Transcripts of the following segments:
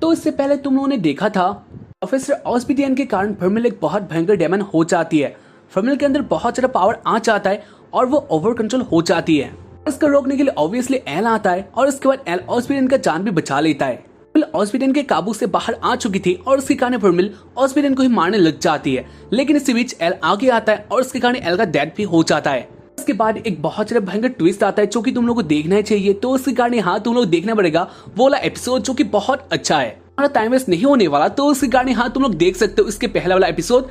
तो इससे पहले तुम लोगों ने देखा था प्रोफेसर ऑस्बिडियन के कारण फर्मिल एक बहुत भयंकर डेमन हो जाती है। फर्मिल के अंदर बहुत ज्यादा पावर आ जाता है और वो ओवर कंट्रोल हो जाती है। इसको रोकने के लिए ऑब्वियसली एल आता है और उसके बाद एल ऑस्बिडियन का जान भी बचा लेता है। ऑस्बिडियन के काबू से बाहर आ चुकी थी और उसके कारण फर्मिल ऑस्बिडियन को ही मारने लग जाती है, लेकिन इसी बीच एल आगे आता है और उसके कारण एल का डेथ भी हो जाता है। उसके बाद एक बहुत ज्यादा भयंकर ट्विस्ट आता है जो कि तुम लोगों को देखना ही चाहिए। तो उसके कारण यहाँ तुम लोग देखना पड़ेगा वो वाला एपिसोड जो कि बहुत अच्छा है। हमारा टाइम वेस्ट नहीं होने वाला, तो उसके कारण यहाँ तुम लोग देख सकते हो इसके पहला वाला एपिसोड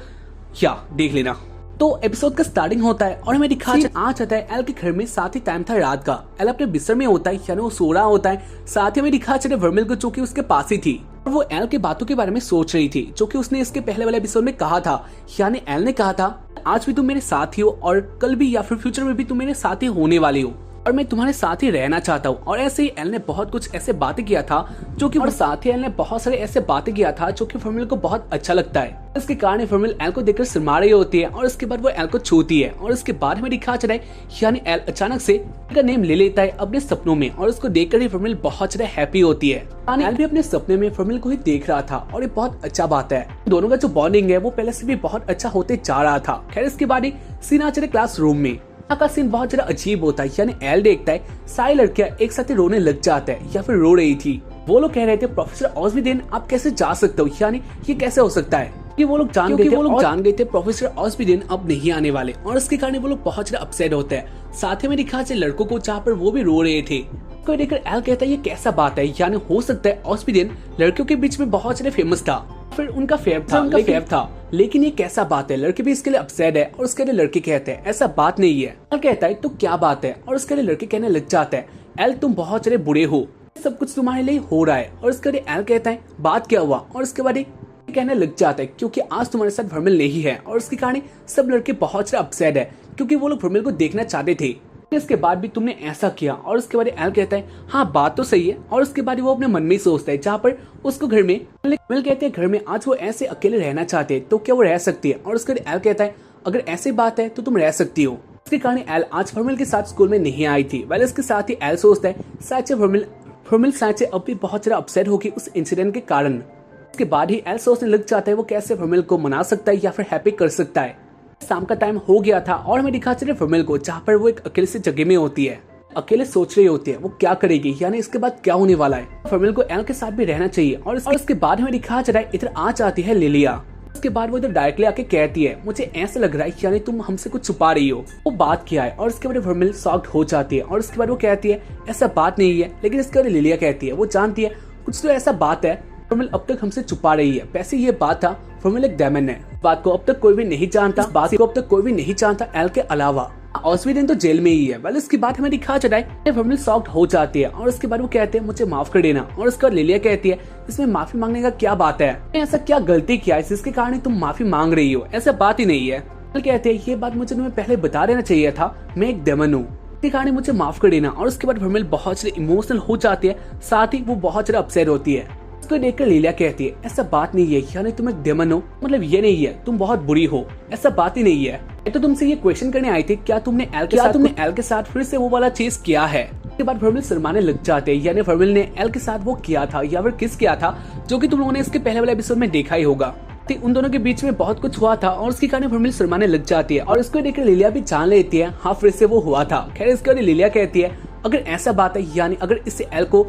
या देख लेना। तो एपिसोड का स्टार्टिंग होता है और हमें दिखा आ जाता है एल के घर में। साथ ही टाइम था रात का। एल अपने बिस्तर में होता है, यानी वो सो रहा होता है। साथ ही हमें दिखा चले वर्मिल को जो कि उसके पास ही थी और वो एल की बातों के बारे में सोच रही थी जो कि उसने इसके पहले वाले एपिसोड में कहा था। यानी एल ने कहा था आज भी तुम मेरे साथ ही हो और कल भी या फिर फ्यूचर में भी तुम मेरे साथ ही होने वाली हो और मैं तुम्हारे साथ ही रहना चाहता हूँ। और ऐसे ही एल ने बहुत कुछ ऐसे बातें किया था जो कि, और साथ ही एल ने बहुत सारे ऐसे बातें किया था जो कि फर्मिल को बहुत अच्छा लगता है। इसके कारण फर्मिल एल को देखकर शर्मा रही होती है और उसके बाद वो एल को छूती है। और उसके बाद हमें दिखा चला है यानी एल अचानक से का नेम ले लेता है अपने सपनों में और उसको देखकर ही फर्मिल बहुत ज्यादा हैप्पी होती है। एल भी अपने सपने में फर्मिल को ही देख रहा था और ये बहुत अच्छा बात है। दोनों का जो बॉन्डिंग है वो पहले से भी बहुत अच्छा होते जा रहा था। खैर इसके बाद ही सीन आ चले क्लास रूम में। का सीन बहुत ज्यादा अजीब होता है। यानी एल देखता है सारी लड़कियां एक साथ रोने लग जाते हैं या फिर रो रही थी। वो लोग कह रहे थे प्रोफेसर ऑस्बिडियन आप कैसे जा सकते हो, यानी ये कैसे हो सकता है कि वो लोग जान गए थे प्रोफेसर ऑस्बिडियन अब नहीं आने वाले और इसके कारण वो लोग बहुत ज्यादा अपसेट होते हैं। साथ ही में दिखा लड़कों को जहाँ पर वो भी रो रहे थे। को देखकर एल कहता है ये कैसा बात है, यानी हो सकता है ऑस्बिडियन लड़कियों के बीच में बहुत ज्यादा फेमस था, फिर उनका फेव था, लेकिन ये कैसा बात है, लड़के भी इसके लिए अपसेट है। और उसके लिए लड़के कहते हैं ऐसा बात नहीं है। एल कहता है तो क्या बात है और उसके लिए लड़के कहने लग जाते हैं एल तुम बहुत ज्यादा बुरे हो, सब कुछ तुम्हारे लिए हो रहा है। और उसके लिए एल कहता है बात क्या हुआ और उसके बाद कहने लग जाता है क्योंकि आज तुम्हारे साथ वर्मिल नहीं है। और उसके कारण सब लड़के बहुत ज्यादा अपसेट है क्योंकि वो लोग वर्मिल को देखना चाहते थे। इसके बाद भी तुमने ऐसा किया। और उसके बाद एल कहता है हाँ बात तो सही है। और उसके बाद वो अपने मन में सोचता है जहाँ पर उसको घर में मिल कहते हैं घर में आज वो ऐसे अकेले रहना चाहते हैं तो क्या वो रह सकती है। और उसके बाद एल कहता है अगर ऐसी बात है तो तुम रह सकती हो। इसके कारण एल आज फर्मिल के साथ स्कूल में नहीं आई थी। वेल इसके साथ ही एल सोचता है सच फर्मिल सच अब भी बहुत ज्यादा अपसेट होगी उस इंसिडेंट के कारण। इसके बाद ही एल सोचने लग जाता है वो कैसे फर्मिल को मना सकता है या फिर हैप्पी कर सकता है। शाम का टाइम हो गया था और हमें दिखा चले फर्मिल को जहाँ पर वो एक अकेले से जगह में होती है, अकेले सोच रही होती है वो क्या करेगी, यानी इसके बाद क्या होने वाला है। फर्मिल को एल के साथ भी रहना चाहिए। और इसके बाद हमें दिखा चला है इधर आ जाती है लिलिया। उसके बाद वो इधर डायरेक्टली आके कहती है मुझे ऐसा लग रहा है यानी तुम हमसे कुछ छुपा रही हो, वो बात क्या है। और उसके बाद फर्मिल शॉक्ड हो जाती है और उसके बाद वो कहती है ऐसा बात नहीं है। लेकिन इसके बाद लिलिया कहती है वो जानती है कुछ तो ऐसा बात है फर्मिल अब तक हमसे छुपा रही है। वैसे ये बात था फर्मिल एक डेमन है, बात को अब तक कोई भी नहीं जानता एल के अलावा। ऑस्बिडियन तो जेल में ही है। वेल इसके बाद हमें दिखा चला है फर्मिल शॉक्ड हो जाती है और उसके बाद वो कहते हैं मुझे माफ कर देना। और उसके बाद लिलिया कहती है इसमें माफी मांगने का क्या बात है, ऐसा क्या गलती किया है जिसके कारण तुम माफी मांग रही हो, ऐसा बात ही नहीं है। कहते हैं ये बात मुझे तुम्हें पहले बता देना चाहिए था, मैं एक डेमन हूँ, इसके कारण मुझे माफ कर देना। और उसके बाद फर्मिल बहुत ज्यादा इमोशनल हो जाती है, साथ ही वो बहुत ज्यादा अपसेट होती है। उसको देखकर लिलिया कहती है ऐसा बात नहीं है, यानी तुम एक डेमन हो मतलब ये नहीं है तुम बहुत बुरी हो, ऐसा बात ही नहीं है। तो तुमसे ये क्वेश्चन करने आई थी क्या तुमने एल के साथ फिर से वो वाला चीज किया है। उसके बाद फर्मिल शर्माने लग जाते हैं, यानी फर्मिल ने एल के साथ वो किया था या फिर किस किया था जो कि तुम लोगों ने इसके पहले वाले एपिसोड में देखा ही होगा। उन दोनों के बीच में बहुत कुछ हुआ था और उसके कारण फर्मिल शर्माने लग जाती है। और इसको देखकर लिलिया भी जान लेती है हाँ फिर से वो हुआ था। खैर इसके बाद लिलिया कहती है अगर ऐसा बात है यानी अगर इससे एल को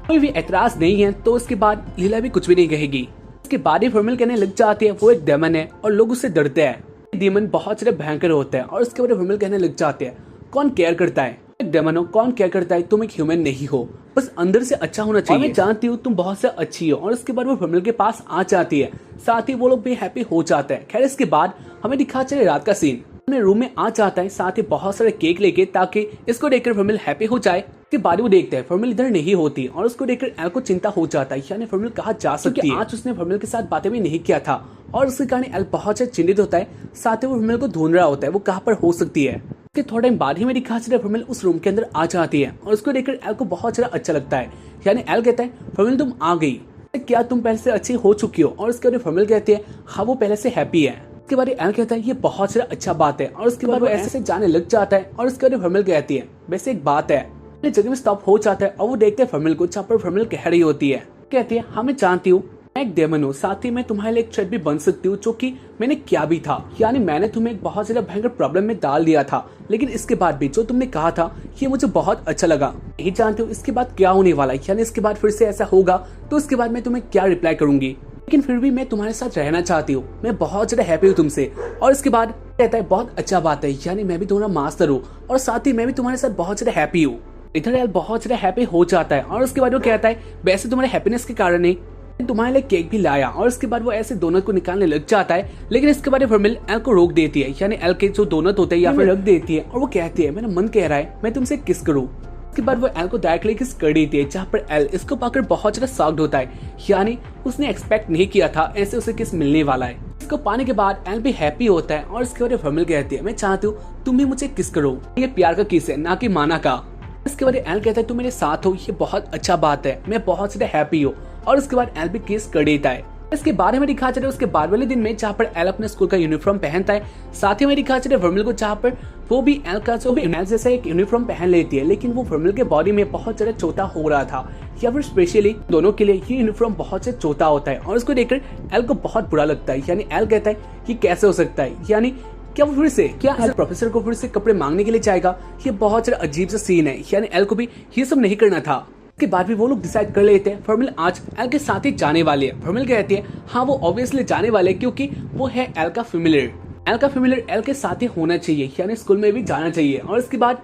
कोई भी एतराज नहीं है तो उसके बाद लीला भी कुछ भी नहीं कहेगी। इसके बाद ही फर्मिल कहने लग जाती है वो एक डेमन है और लोग उससे डरते हैं, डेमन बहुत ज्यादा भयंकर होता है। और उसके बाद फर्मिल कहने लग जाते हैं कौन केयर करता है, एक डेमन हो कौन केयर करता है, तुम एक ह्यूमन नहीं हो, बस अंदर से अच्छा होना चाहिए, मैं जानती हूँ तुम बहुत से अच्छी हो। और उसके बाद वो फर्मिल के पास आ जाती है, साथ ही वो लोग भी हैप्पी हो जाते हैं। खैर इसके बाद हमें दिखा चले रात का सीन, अपने रूम में आ जाता है साथ ही बहुत सारे केक लेके ताकि इसको देखकर फर्मिल हैप्पी हो जाए। उसके बाद वो देखते हैं फर्मिल इधर नहीं होती और उसको देखकर एल को चिंता हो जाता है यानी फर्मिल कहाँ जा सकती है। आज उसने फर्मिल के साथ बातें भी नहीं किया था और उसके कारण एल बहुत ज्यादा चिंतित होता है, साथ ही वो फर्मिल को ढूंढ रहा होता है वो कहाँ पर हो सकती है। उसके थोड़ा टाइम बाद ही में दिखा चला फर्मिल उस रूम के अंदर आ जाती है और उसको देखकर एल को बहुत ज्यादा अच्छा लगता है। यानी एल कहता है फर्मिल तुम आ गई, क्या तुम पहले से अच्छी हो चुकी हो। और उसके बाद फर्मिल कहती है हाँ वो पहले से हैप्पी है। उसके बाद एल कहता है ये बहुत ज्यादा अच्छा बात है। और उसके बाद वो ऐसे जाने लग जाता है और उसके बाद फर्मिल कहती है वैसे एक बात है, जगह में स्टॉप हो जाता है और वो देखते हैं फर्मिल को जहाँ पर फर्मिल कह रही होती है कहती है हाँ मैं जानती हूँ, मैं एक डेमन हूँ, साथ ही मैं तुम्हारे लिए एक थ्रेट भी बन सकती हूँ, जो कि मैंने क्या भी था। यानी मैंने तुम्हें एक बहुत ज्यादा भयंकर प्रॉब्लम में डाल दिया था, लेकिन इसके बाद भी जो तुमने कहा था ये मुझे बहुत अच्छा लगा। यही जानती हूँ इसके बाद क्या होने वाला है, यानी इसके बाद फिर से ऐसा होगा तो इसके बाद मैं तुम्हें क्या रिप्लाई करूंगी, लेकिन फिर भी मैं तुम्हारे साथ रहना चाहती हूँ, मैं बहुत ज्यादा हैप्पी हूँ तुमसे। और इसके बाद कहता है बहुत अच्छा बात है, यानी मैं भी तुम्हारा मास्टर हूँ और साथ ही मैं भी तुम्हारे साथ बहुत ज्यादा हैप्पी हूँ। इधर एल बहुत ज्यादा हैप्पी हो जाता है और उसके बाद वो कहता है वैसे तुम्हारे हैप्पीनेस के कारण ही तुम्हारे लिए केक भी लाया। और इसके बाद वो ऐसे डोनट को निकालने लग जाता है, लेकिन इसके बाद फर्मिल एल को रोक देती है, यानी एल के जो डोनट होते हैं या फिर रख देती है और वो कहती है मेरा मन कह रहा है मैं तुमसे किस करूँ। इसके बाद वो एल को डायरेक्टली किस कर देती है, जहाँ पर एल इसको पाकर बहुत ज्यादा शॉक्ड होता है, यानी उसने एक्सपेक्ट नहीं किया था ऐसे उसे किस मिलने वाला है। इसको पाने के बाद एल भी हैप्पी होता है और इसके बाद फर्मिल कहती है मैं चाहती हूँ तुम भी मुझे किस करो, ये प्यार का किस है ना कि माना का। इसके बाद एल कहता है तुम मेरे साथ हो, ये बहुत अच्छा बात है, मैं बहुत ज्यादा हैप्पी हूँ। और उसके बाद एल भी किस कर देता है। इसके बारे में दिखा चले उसके बाद वाले दिन में, जहाँ पर एल अपने स्कूल का यूनिफॉर्म पहनता है, साथ ही में दिखा चले फर्मिल को, जहाँ पर वो भी एल का जो भी एल जैसा एक यूनिफॉर्म पहन लेती है, लेकिन वो फर्मिल के बॉडी में बहुत ज्यादा छोटा हो रहा था, या फिर स्पेशली दोनों के लिए ये यूनिफॉर्म बहुत से छोटा होता है। और उसको देखकर एल को बहुत बुरा लगता है, यानी एल कहता है कि कैसे हो सकता है, यानी क्या वो फिर से क्या प्रोफेसर को फिर से कपड़े मांगने के लिए जाएगा। ये बहुत ज्यादा अजीब सा सीन है, यानी एल को भी ये सब नहीं करना था। इसके बाद भी वो लोग डिसाइड कर लेते हैं फर्मिल आज एल के साथ ही जाने वाली है। फर्मिल कहती है हाँ वो ऑब्वियसली जाने वाले, क्योंकि वो है एल का फेमिलियर। एल का फेमिलियर एल के साथ ही होना चाहिए, यानी स्कूल में भी जाना चाहिए। और इसके बाद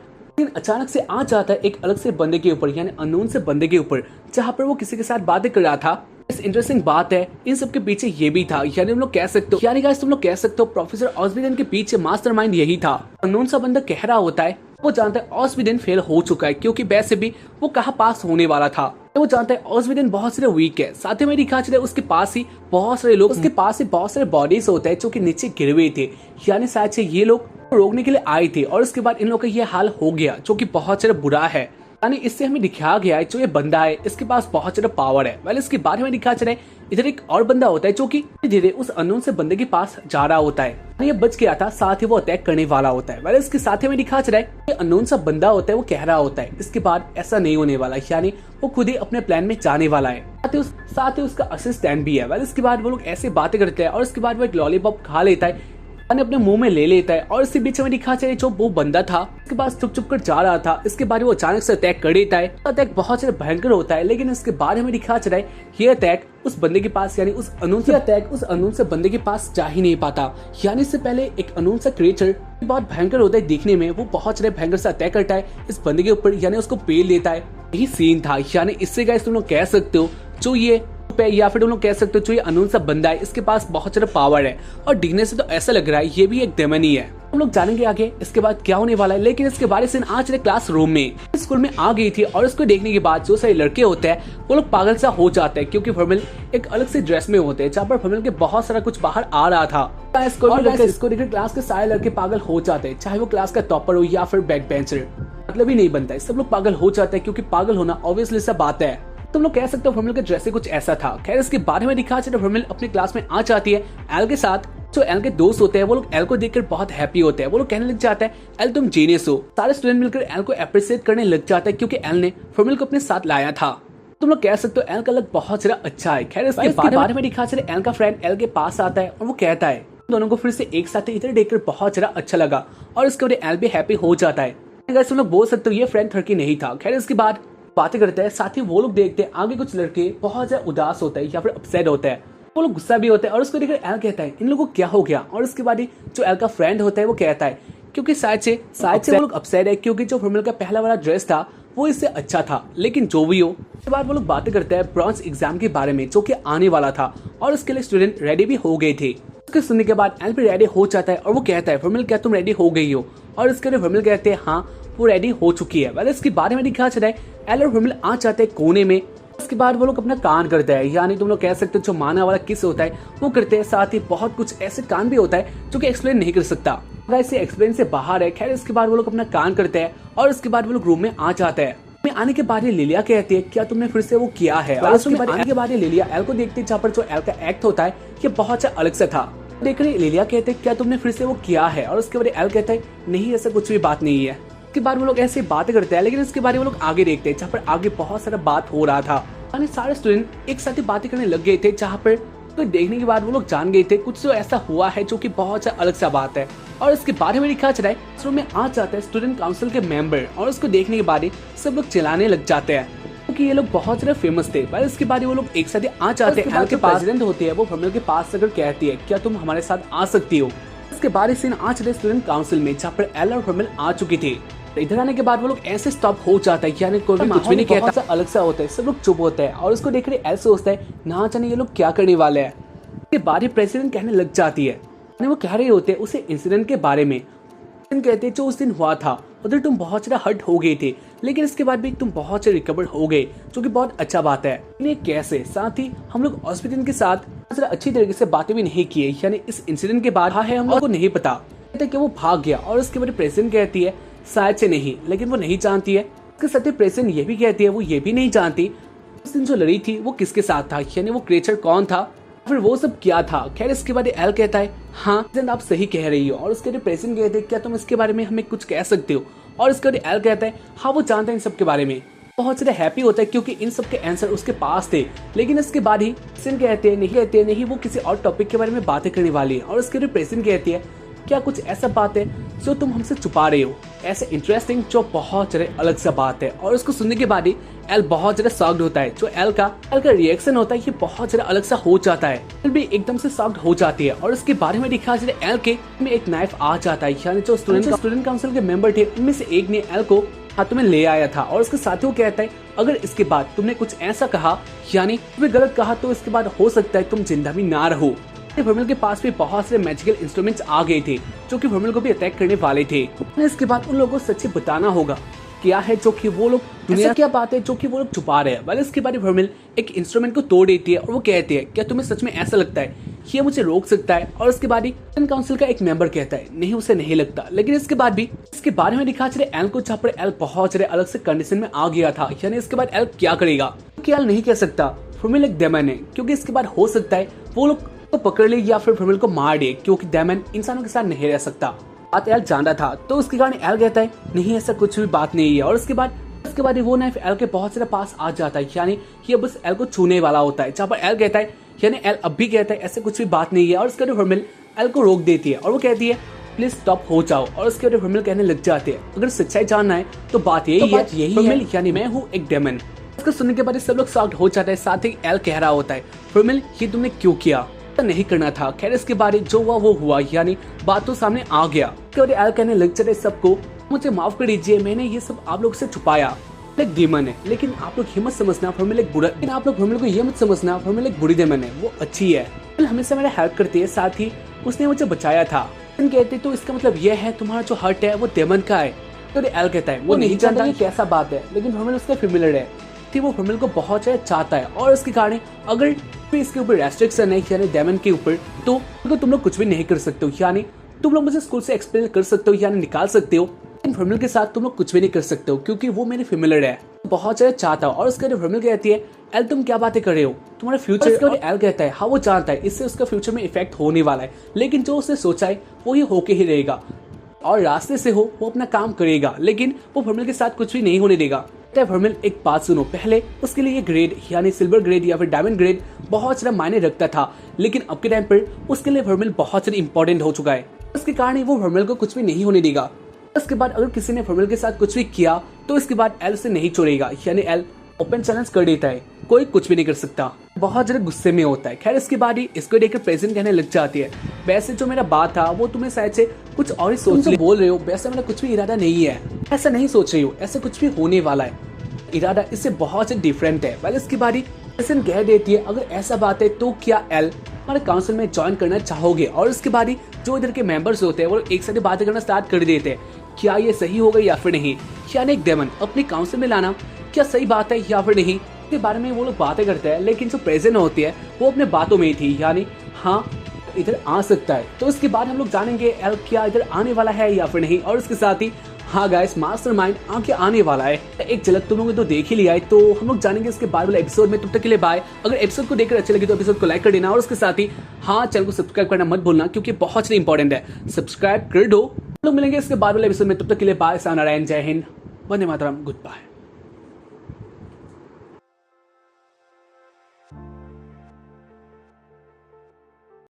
अचानक से आ जाता है एक अलग से बंदे के ऊपर, यानी अननोन से बंदे के ऊपर, जहाँ पर वो किसी के साथ बातें कर रहा था। इस इंटरेस्टिंग बात है इन सब के पीछे ये भी था, यानी तुम लोग कह सकते हो, यानी गाइस तुम लोग कह सकते हो प्रोफेसर ऑस्बिडेन के पीछे मास्टरमाइंड यही था। अननोन सा बंदा कह रहा होता है वो जानता है ऑस्बिडेन फेल हो चुका है, क्योंकि वैसे भी वो कहाँ पास होने वाला था। वो जानता है ऑस्बिडेन बहुत सारे वीक है, साथ ही में दिखा चले उसके पास ही बहुत सारे लोग, उसके पास ही बहुत सारे बॉडीज होते हैं जो कि नीचे गिरे हुए थे, यानी शायद से ये लोग रोकने के लिए आए थे। और उसके बाद इन लोगों का ये हाल हो गया, जो कि बहुत ज्यादा बुरा है। यानी इससे हमें दिखाया गया है जो ये बंदा है इसके पास बहुत ज्यादा पावर है। वेल इसके बारे में दिखा चले इधर एक और बंदा होता है जो कि धीरे उस अननोन से बंदे के पास जा रहा होता है, ये बच गया था, साथ ही वो अटैक करने वाला होता है। वेल इसके साथ में दिखा चला है अननोन सा बंदा होता है वो कह रहा होता है इसके बाद ऐसा नहीं होने वाला, यानी वो खुद ही अपने प्लान में जाने वाला है, साथ ही उसका असिस्टेंट भी है। वेल इसके बाद वो लोग ऐसे बातें करते हैं और उसके बाद वो एक लॉलीपॉप खा लेता है, अपने मुंह में ले लेता है। और इसी बीच में दिखा चले जो वो बंदा था उसके पास चुप चुप कर जा रहा था, इसके बाद वो अचानक से अटैक कर देता है। अटैक बहुत ज्यादा भयंकर होता है, लेकिन इसके बारे में दिखा चला है ये अटैक उस बंदे के पास, यानी उस अननोन से बंदे के पास जा ही नहीं पाता। यानी इससे पहले एक अननोन सा क्रिएचर बहुत भयंकर होता है दिखने में, वो बहुत ज्यादा भयंकर सा अटैक करता है इस बंदे के ऊपर, यानी उसको पेल लेता है। यही सीन था, यानी इससे गाइस तुम लोग कह सकते हो जो ये या फिर तुम लोग कह सकते हो जो ये अननोन सा बंदा है इसके पास बहुत ज्यादा पावर है, और दिखने से तो ऐसा लग रहा है ये भी एक डेमन ही है। हम लोग जानेंगे आगे इसके बाद क्या होने वाला है, लेकिन इसके बारे से आज क्लास रूम में स्कूल में आ गई थी और इसको देखने के बाद जो सारे लड़के होते हैं वो लोग पागल सा हो जाते हैं, क्योंकि फर्मिल एक अलग से ड्रेस में होते हैं, जहाँ पर फर्मिल के बहुत सारा कुछ बाहर आ रहा था। इसको देखकर क्लास के सारे लड़के पागल हो जाते हैं, चाहे वो क्लास का टॉपर हो या फिर बैक बेंचर, मतलब ही नहीं बनता है, सब लोग पागल हो जाते हैं, क्योंकि पागल होना ऑब्वियसली सा बात है। तुम लोग कह सकते हो फर्मिल का ड्रेस कुछ ऐसा था। खैर इसके बारे में दिखा चले फर्मिल अपनी क्लास में आ जाती है एल के साथ। जो एल के दोस्त होते हैं वो लोग एल को देखकर बहुत हैप्पी होते हैं, वो लोग कहने लग जाते हैं एल तुम जीनियस हो। सारे स्टूडेंट मिलकर एल को अप्रिशिएट करने लग जाते हैं, क्योंकि एल ने फर्मिल को अपने साथ लाया था। तुम लोग कह सकते हो एल का लक बहुत ज्यादा अच्छा है। खैर इसके बारे में दिखा चले एल का फ्रेंड एल के पास आता है और वो कहता है दोनों को फिर से एक साथ इधर देखकर बहुत ज्यादा अच्छा लगा, और इसके बाद एल भी हैप्पी हो जाता है। तुम लोग बोल सकते हो ये फ्रेंड थर्की नहीं था। खैर इसके बाद बातें करते हैं, साथ ही वो लोग देखते हैं आगे कुछ लड़के बहुत ज्यादा उदास होते हैं या फिर अपसेट होते हैं, वो लोग गुस्सा भी होते हैं। और उसको देखकर एल कहता है इन लोगों को क्या हो गया। और उसके बाद जो एल का फ्रेंड होता है वो कहता है क्योंकि शायद से वो लोग अपसेट है, क्योंकि जो फर्मिल का पहला वाला ड्रेस था वो इससे अच्छा था, लेकिन जो भी हो। उसके बाद वो लोग बातें करते हैं ब्रॉन्ज एग्जाम के बारे में जो कि आने वाला था, और उसके लिए स्टूडेंट रेडी भी हो गए थे। उसके सुनने के बाद एल भी रेडी हो जाता है और वो कहता है फर्मिल क्या तुम रेडी हो गई हो। और इसके लिए फर्मिल कहते हैं हाँ वो रेडी हो चुकी है। वेल इसके बारे में दिखा चला है एल और फर्मिल आ जाते हैं कोने में। उसके बाद वो लोग अपना कान करते हैं, यानी तुम लोग कह सकते हो जो माना वाला किस होता है वो करते हैं, साथ ही बहुत कुछ ऐसे कान भी होता है जो कि एक्सप्लेन नहीं कर सकता, वैसे एक्सप्लेन से बाहर है। खैर इसके बाद वो लोग अपना कान करते हैं और उसके बाद वो लोग रूम में आ जाते हैं। में आने के बाद लिलिया कहती है क्या तुमने फिर से वो किया है। और उसके बाद आने के बाद लिलिया एल को देखती है, जहाँ पर जो एल का एक्ट होता है ये बहुत सा अलग से था। देख रही लिलिया कहते हैं क्या तुमने फिर से वो किया है। और उसके बाद एल कहता है नहीं ऐसा कुछ भी बात नहीं है। इसके बाद वो लोग ऐसे बातें करते हैं, लेकिन इसके बारे में वो लोग आगे देखते हैं, जहाँ पर आगे बहुत सारा बात हो रहा था। यानी सारे स्टूडेंट एक साथ ही बातें करने लग गए थे, जहाँ पर तो देखने के बाद वो लोग जान गए थे कुछ तो ऐसा हुआ है जो कि बहुत अलग सा बात है। और इसके बारे में लिखा चला है, रूम में आ जाता है स्टूडेंट काउंसिल के मेंबर और उसको देखने के बाद सब लोग चिल्लाने लग जाते हैं क्योंकि ये लोग बहुत ज्यादा फेमस थे। पर इसके बाद वो लोग एक साथ ही आ जाते हैं। एल के प्रेसिडेंट होती है वो फर्मेल के पास अगर कहती है क्या तुम हमारे साथ आ सकती हो। इसके बाद सीन आ चले स्टूडेंट काउंसिल में, जहाँ पर एल और फर्मेल आ चुकी थी। इधर आने के बाद वो लोग ऐसे स्टॉप हो जाता है, यानी कोई भी कुछ भी नहीं कहता, अलग सा होता है, सब लोग चुप होते हैं। और उसको देख रहे एल सोचता है ना जाने ये लोग क्या करने वाले हैं। इसके बाद ही प्रेसिडेंट कहने लग जाती है, वो कह रहे होते हैं उसे इंसिडेंट के बारे में। कहते हैं जो उस दिन हुआ था उधर तुम बहुत ज्यादा हर्ट हो गए थे, लेकिन इसके बाद भी तुम बहुत से रिकवर हो गए, जो कि बहुत अच्छा बात है। इन्हें कैसे, साथ ही हम लोग हॉस्पिटल के साथ अच्छी तरीके से बातें भी नहीं किए, यानी इस इंसिडेंट के बाद है हम लोग को नहीं पता कहते कि वो भाग गया। और उसके बाद प्रेसिडेंट कहती है शायद से नहीं, लेकिन वो नहीं जानती है। इसके साथ ही प्रेसिडेंट ये भी कहती है वो ये भी नहीं जानती उस दिन जो लड़ी थी वो किसके साथ था, यानी वो क्रिएचर कौन था, फिर वो सब क्या था। खैर इसके बाद एल कहता है हाँ आप सही कह रही हो। और उसके बाद प्रेसिडेंट कहते हैं क्या तुम इसके बारे में हमें कुछ कह सकते हो। और इसके बाद एल कहता है हाँ वो जानता है इन सब के बारे में। बहुत ज्यादा हैप्पी होता है क्योंकि इन सब के आंसर उसके पास थे। लेकिन इसके बाद ही प्रेसिडेंट कहते हैं नहीं वो किसी और टॉपिक के बारे में बातें करने वाली है। और उसके बाद प्रेसिडेंट कहती है क्या कुछ ऐसा बात है जो तुम हमसे छुपा रहे हो, ऐसे इंटरेस्टिंग जो बहुत ज्यादा अलग सा बात है। और उसको सुनने के बाद ही एल बहुत ज्यादा शॉक्ड होता है। जो एल का रिएक्शन होता है ये बहुत ज्यादा अलग सा हो जाता है। एल भी एकदम से शॉक्ड हो जाती है। और उसके बारे में दिखा एल के में एक नाइफ आ जाता है, यानी जो स्टूडेंट काउंसिल के मेंबर थे उनमें से एक ने एल को हाथों में ले आया था। और उसके साथ वो कहता है अगर इसके बाद तुमने कुछ ऐसा कहा यानी तुम्हें गलत कहा तो इसके बाद हो सकता है तुम जिंदा भी ना रहो। फर्मेल के पास भी बहुत सारे मैजिकल इंस्ट्रूमेंट्स आ गए थे जो कि फर्मेल को भी अटैक करने वाले थे। इसके बाद उन लोगों को सच बताना होगा क्या है जो कि वो लोग दुनिया क्या बात है जो कि वो लोग छुपा रहे हैं। वाले इसके बाद फर्मेल एक इंस्ट्रूमेंट को तोड़ देती है और वो कहती है क्या तुम्हें सच में ऐसा लगता है ये मुझे रोक सकता है। और इसके बाद ही काउंसिल का एक मेंबर कहता है नहीं उसे नहीं लगता। लेकिन इसके बाद भी इसके बारे में दिखा चले एल को, जहाँ पर एल बहुत सारे अलग से कंडीशन में आ गया था, यानी इसके बाद एल क्या करेगा कि एल नहीं कह सकता फर्मेल एक डेमन है, क्योंकि इसके बाद हो सकता है वो लोग तो पकड़ ले या फिर फर्मेल को मार दे, क्योंकि डेमन इंसानों के साथ नहीं रह सकता। बात एल जान रहा था तो उसके कारण एल कहता है नहीं ऐसा कुछ भी बात नहीं है। और उसके बाद वो नाइफ एल के बहुत सारे पास आ जाता है, यानी ये बस एल को छूने वाला होता है। जहाँ पर एल कहता है यानी एल अब भी कहता है ऐसे कुछ भी बात नहीं है। और उसके बाद फर्मेल एल को रोक देती है और वो कहती है प्लीज स्टॉप हो जाओ। और उसके बाद फर्मेल कहने लग जाते हैं अगर सच्चाई जानना है तो बात यही है फर्मेल यानी मैं हूँ एक डेमन। उसको सुनने के बाद सब लोग शॉक्ड हो जाता है। साथ ही एल कह रहा होता है फर्मेल ये तुमने क्यों किया, नहीं करना था। खैर इसके बारे जो हुआ वो हुआ, यानी बात तो सामने आ गया। एल कहने लग जाते सबको मुझे माफ कर दीजिए, मैंने ये सब आप लोग से छुपाया। एक डेमन है लेकिन आप लोग हिम्मत समझना फर्मेल एक बुरा, लेकिन आप लोग फर्मेल को ये मत समझना फर्मेल एक बुरी डेमन है, वो अच्छी है। हमेशा मेरा हेल्प करती है, साथ ही उसने मुझे बचाया था। कहते तो इसका मतलब यह है तुम्हारा जो हर्ट है वो डेमन का है। तो एल कहता है वो नहीं जानता ये कैसा बात है, लेकिन फर्मेल उसका फेमिलियर है थी, वो फर्मेल को बहुत ज्यादा चाहता है। और इसके कारण अगर इसके ऊपर रेस्ट्रिक्शन है यानी डेमन के ऊपर तो तुम लोग कुछ भी नहीं कर सकते हो, यानी तुम लोग मुझे स्कूल से एक्सपेल कर सकते हो यानी निकाल सकते हो, लेकिन फर्मेल के साथ तुम लोग कुछ भी नहीं कर सकते हो क्योंकि वो मेरे फेमिलियर है, बहुत ज्यादा चाहता हूँ। और उसके बाद फर्मेल कहती है एल तुम क्या बातें कर रहे हो, तुम्हारा फ्यूचर। एल कहता है हाँ वो जानता है इससे उसका फ्यूचर में इफेक्ट होने वाला है, लेकिन जो उसने सोचा है वो ही होके ही रहेगा और रास्ते से हो वो अपना काम करेगा, लेकिन वो फर्मेल के साथ कुछ भी नहीं होने देगा। फर्मेल एक बात सुनो, पहले उसके लिए ये ग्रेड यानी सिल्वर ग्रेड या फिर डायमंड ग्रेड बहुत ज्यादा मायने रखता था, लेकिन अब के टाइम पर उसके लिए फर्मेल बहुत ज्यादा इंपॉर्टेंट हो चुका है। इसके कारण वो फर्मेल को कुछ भी नहीं होने देगा। इसके बाद अगर किसी ने फर्मेल के साथ कुछ भी किया तो इसके बाद एल से नहीं छोड़ेगा, यानी एल ओपन चैलेंज कर देता है, कोई कुछ भी नहीं कर सकता, बहुत ज्यादा गुस्से में होता है। खैर इसके बाद ही इसको देखकर प्रेजेंट कहने लग जाती है वैसे जो मेरा बात था वो तुम्हें शायद से कुछ और ही सोच बोल रहे हो, वैसे मेरा कुछ भी इरादा नहीं है, ऐसा नहीं सोच रही हो, ऐसा कुछ भी होने वाला है, इरादा इससे बहुत से डिफरेंट है। वेल इसके बाद ही प्रेजेंट कह देती है अगर ऐसा बात है तो क्या एल हमारे काउंसिल में ज्वाइन करना चाहोगे। और इसके बाद ही जो इधर के मेंबर्स होते हैं वो एक साथ बातें करना स्टार्ट कर देते हैं, क्या ये सही होगा या फिर नहीं, यानी एक डेमन अपने काउंसिल में लाना क्या सही बात है या फिर नहीं, इसके बारे में वो लोग बातें करते हैं। लेकिन जो प्रेजेंट होती है वो अपने बातों में ही थी, यानी हाँ इधर आ सकता है। तो इसके बाद हम लोग जानेंगे एल क्या इधर आने वाला है या फिर नहीं। और इसके साथ ही हाँ गाइस मास्टरमाइंड आगे आने वाला है, एक झलक तुम लोगों ने तो देख ही लिया है, तो हम लोग जानेंगे इसके बाद वाले एपिसोड में। तब तक के लिए बाय। अगर एपिसोड को देखकर अच्छे लगे तो एपिसोड को लाइक कर देना और उसके साथ ही हाँ चैनल को सब्सक्राइब करना मत भूलना क्योंकि बहुत ज्यादा इंपॉर्टेंट है, सब्सक्राइब कर दो। हम लोग मिलेंगे इसके बाद वाले एपिसोड में, तब तक के लिए बाय, सानारायण, जय हिंद, वंदे मातरम, गुड बाय।